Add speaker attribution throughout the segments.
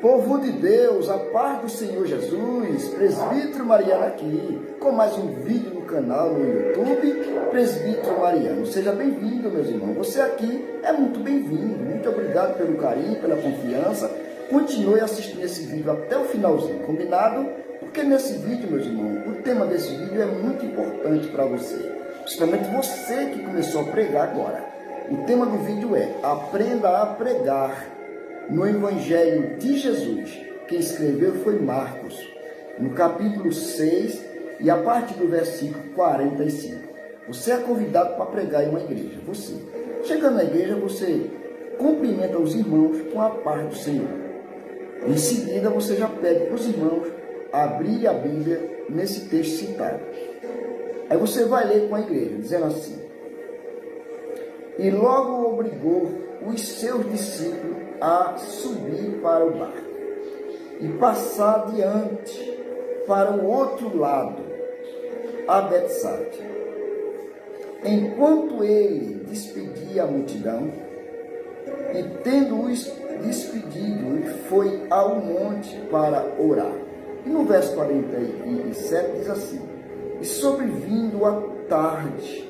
Speaker 1: Povo de Deus, a paz do Senhor Jesus, Presbítero Mariano aqui, com mais um vídeo no canal no YouTube, Presbítero Mariano. Seja bem-vindo, meus irmãos. Você aqui é muito bem-vindo. Muito obrigado pelo carinho, pela confiança. Continue assistindo esse vídeo até o finalzinho, combinado? Porque nesse vídeo, meus irmãos, o tema desse vídeo é muito importante para você. Principalmente você que começou a pregar agora. O tema do vídeo é Aprenda a Pregar no Evangelho de Jesus. Quem escreveu foi Marcos, no capítulo 6 e a partir do versículo 45. Você é convidado para pregar em uma igreja. Você, chegando na igreja, você cumprimenta os irmãos com a paz do Senhor. Em seguida, você já pede para os irmãos abrir a Bíblia nesse texto citado. Aí você vai ler com a igreja, dizendo assim: E logo obrigou os seus discípulos a subir para o barco e passar adiante para o outro lado, a Betsaida. Enquanto ele despedia a multidão, e tendo-os despedido, ele foi ao monte para orar. E no verso 47 diz assim: E sobrevindo a tarde,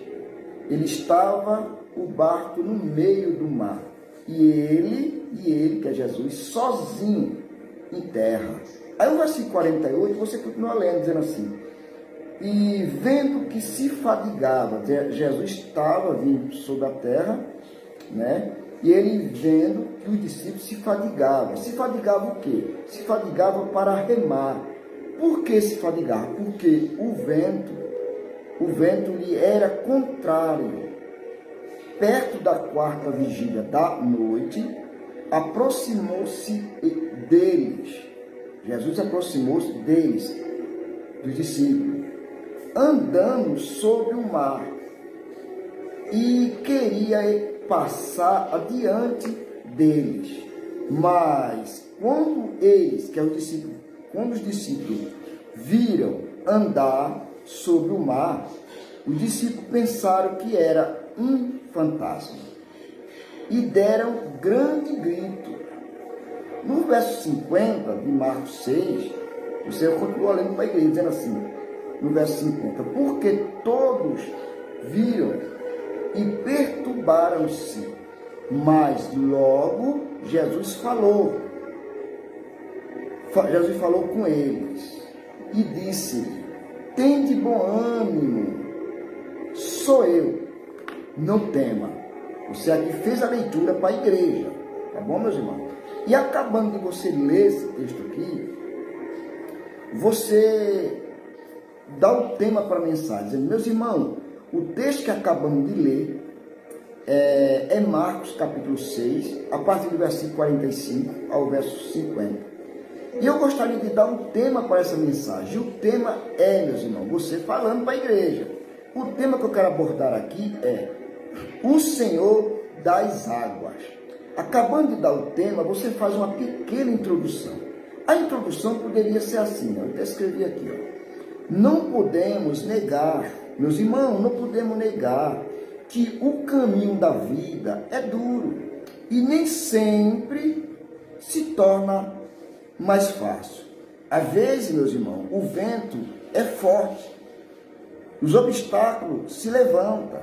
Speaker 1: ele estava o barco no meio do mar, e ele, que é Jesus, sozinho em terra. Aí no versículo 48, você continua lendo, dizendo assim: E vendo que se fadigava, Jesus estava vindo sobre a terra, né? E ele vendo que os discípulos se fadigavam. Se fadigava o quê? Se fadigava para remar. Por que se fadigava? Porque o vento lhe era contrário. Perto da quarta vigília da noite, aproximou-se deles. Jesus aproximou-se deles, dos discípulos, andando sobre o mar, e queria passar adiante deles. Mas quando os discípulos viram andar sobre o mar, os discípulos pensaram que era um fantasma e deram grande grito. No verso 50 de Marcos 6, você continua lendo para a igreja, dizendo assim, no verso 50, porque todos viram e perturbaram-se, mas logo Jesus falou com eles e disse: Tende bom ânimo, sou eu, não tema. Você aqui fez a leitura para a igreja, tá bom, meus irmãos? E acabando de você ler esse texto aqui, você dá o tema para a mensagem, dizendo: meus irmãos, o texto que acabamos de ler é Marcos capítulo 6, a partir do versículo 45 ao verso 50. E eu gostaria de dar um tema para essa mensagem. O tema é, meus irmãos, você falando para a igreja. O tema que eu quero abordar aqui é o Senhor das águas. Acabando de dar o tema, você faz uma pequena introdução. A introdução poderia ser assim, eu até escrevi aqui, Não podemos negar, meus irmãos, não podemos negar que o caminho da vida é duro e nem sempre se torna mais fácil. Às vezes, meus irmãos, o vento é forte, os obstáculos se levantam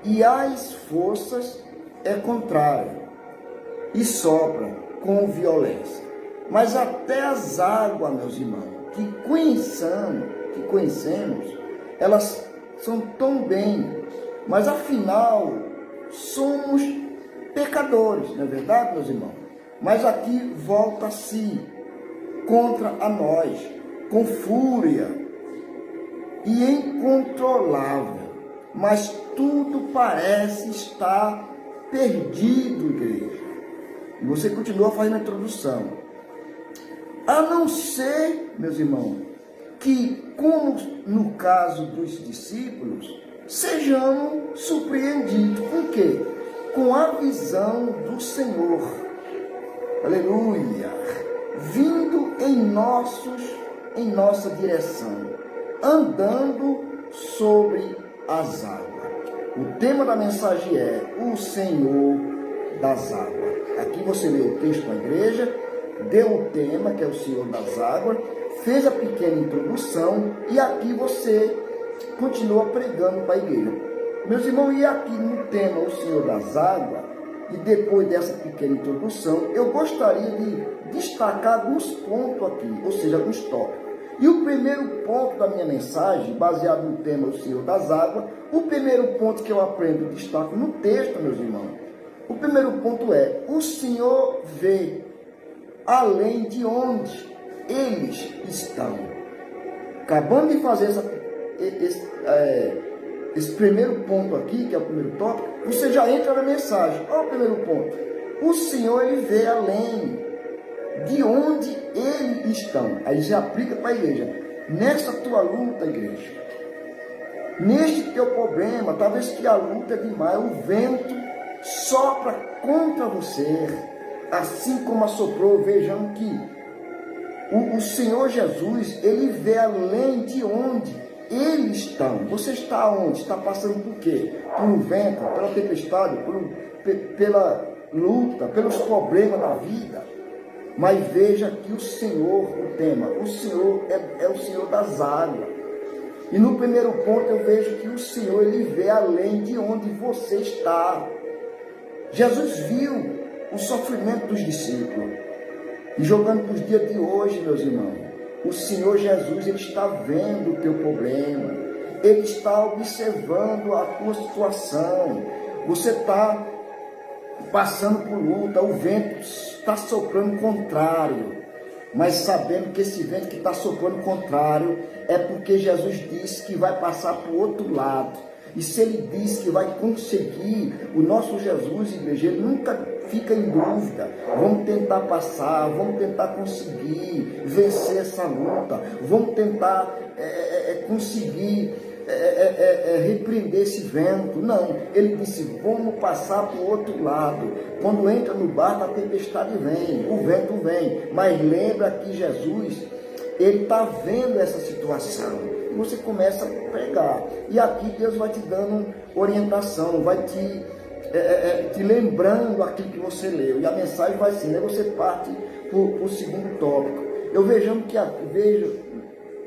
Speaker 1: e as forças é contrária e sopra com violência. Mas até as águas, meus irmãos, que conhecemos, elas são tão bem, mas afinal somos pecadores, não é verdade, meus irmãos? Mas aqui volta-se contra a nós, com fúria e incontrolável, mas tudo parece estar perdido, igreja. E você continua fazendo a introdução. A não ser, meus irmãos, que, como no caso dos discípulos, sejamos surpreendidos. Com quê? Com a visão do Senhor. Aleluia! Vindo em nossa direção, andando sobre as águas. O tema da mensagem é o Senhor das águas. Aqui você lê o texto da igreja deu o tema, que é o Senhor das Águas, fez a pequena introdução e aqui você continua pregando para a igreja. Meus irmãos, e aqui no tema o Senhor das Águas, e depois dessa pequena introdução, eu gostaria de destacar alguns pontos aqui, ou seja, alguns tópicos. E o primeiro ponto da minha mensagem, baseado no tema o Senhor das Águas, o primeiro ponto que eu aprendo e destaco no texto, meus irmãos, o primeiro ponto é: o Senhor vê além de onde eles estão. Acabando de fazer esse primeiro ponto aqui, que é o primeiro tópico, você já entra na mensagem. Olha o primeiro ponto. O Senhor, ele vê além de onde eles estão. Aí já aplica para a igreja. Nessa tua luta, igreja, neste teu problema, talvez que a luta é demais, o vento sopra contra você, assim como assoprou. Vejam que o Senhor Jesus, ele vê além de onde eles estão. Você está onde? Está passando por quê? Por um vento, pela tempestade, pela luta, pelos problemas da vida. Mas veja que o Senhor, o tema, o Senhor é o Senhor das águas. E no primeiro ponto eu vejo que o Senhor, ele vê além de onde você está. Jesus viu o sofrimento dos discípulos. E jogando para os dias de hoje, meus irmãos, o Senhor Jesus, ele está vendo o teu problema, ele está observando a tua situação. Você está passando por luta, o vento está soprando contrário, mas sabendo que esse vento que está soprando contrário é porque Jesus disse que vai passar para o outro lado. E se ele diz que vai conseguir, o nosso Jesus, igreja, ele nunca fica em dúvida. Vamos tentar passar, vamos tentar conseguir vencer essa luta, vamos tentar conseguir repreender esse vento. Não, ele disse, vamos passar para o outro lado. Quando entra no barco, a tempestade vem, o vento vem. Mas lembra que Jesus, ele está vendo essa situação. E você começa a pregar. E aqui Deus vai te dando orientação, vai te lembrando aquilo que você leu. E a mensagem vai assim, né? Você parte para o segundo tópico. Eu vejo,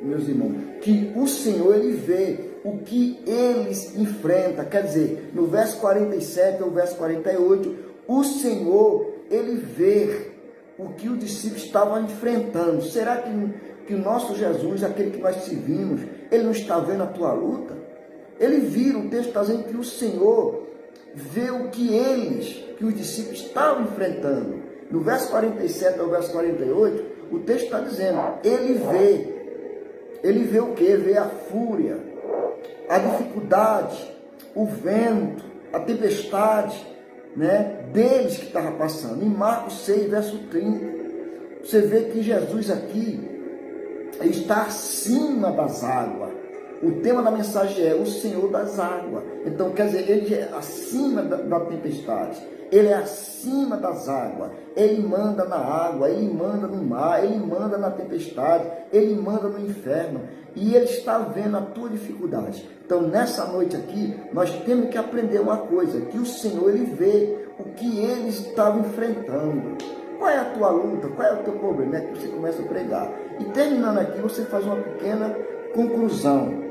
Speaker 1: meus irmãos, que o Senhor, ele vê o que eles enfrentam. Quer dizer, no verso 47 ou verso 48, o Senhor, ele vê o que os discípulos estavam enfrentando. Será que o nosso Jesus, aquele que nós servimos, ele não está vendo a tua luta? Ele vira, o texto está dizendo que o Senhor vê o que os discípulos estavam enfrentando. No verso 47 ao verso 48, o texto está dizendo, ele vê o que? Vê a fúria, a dificuldade, o vento, a tempestade, né, deles que estava passando. Em Marcos 6, verso 30, você vê que Jesus aqui está acima das águas. O tema da mensagem é o Senhor das águas. Então, quer dizer, ele é acima da tempestade. Ele é acima das águas. Ele manda na água, ele manda no mar, ele manda na tempestade, ele manda no inferno. E ele está vendo a tua dificuldade. Então, nessa noite aqui, nós temos que aprender uma coisa, que o Senhor, ele vê o que eles estavam enfrentando. Qual é a tua luta? Qual é o teu problema? É que você começa a pregar. E terminando aqui, você faz uma pequena conclusão.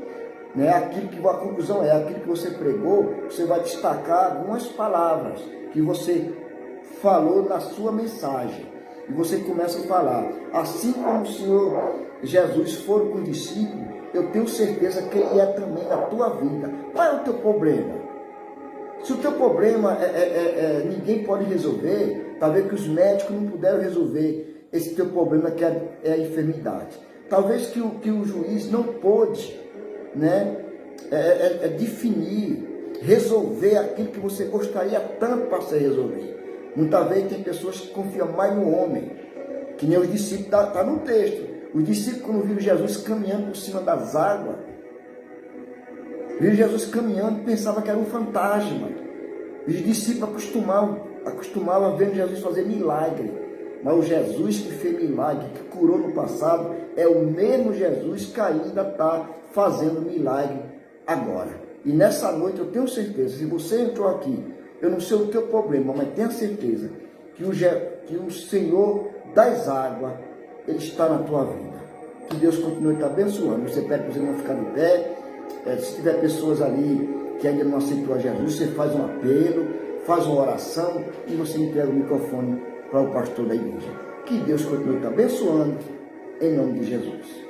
Speaker 1: Né? A conclusão é aquilo que você pregou, você vai destacar algumas palavras que você falou na sua mensagem. E você começa a falar, assim como o Senhor Jesus foi com os discípulos, eu tenho certeza que ele é também na tua vida. Qual é o teu problema? Se o teu problema ninguém pode resolver, talvez que os médicos não puderam resolver esse teu problema que é a enfermidade. Talvez que o juiz não pôde, né, definir, resolver aquilo que você gostaria tanto para ser resolvido. Muitas vezes tem pessoas que confiam mais no homem, que nem os discípulos, está no texto. Os discípulos, quando viram Jesus caminhando por cima das águas, viram Jesus caminhando e pensavam que era um fantasma. Os discípulos acostumavam a ver Jesus fazer milagre. Mas o Jesus que fez milagre, que curou no passado, é o mesmo Jesus que ainda está fazendo milagre agora. E nessa noite eu tenho certeza, se você entrou aqui, eu não sei o teu problema, mas tenha certeza que o Senhor das águas, ele está na tua vida. Que Deus continue te abençoando. Você pede para você não ficar de pé. Se tiver pessoas ali que ainda não aceitou a Jesus, você faz um apelo, faz uma oração e você entrega o microfone para o pastor da igreja. Que Deus continue te abençoando, em nome de Jesus.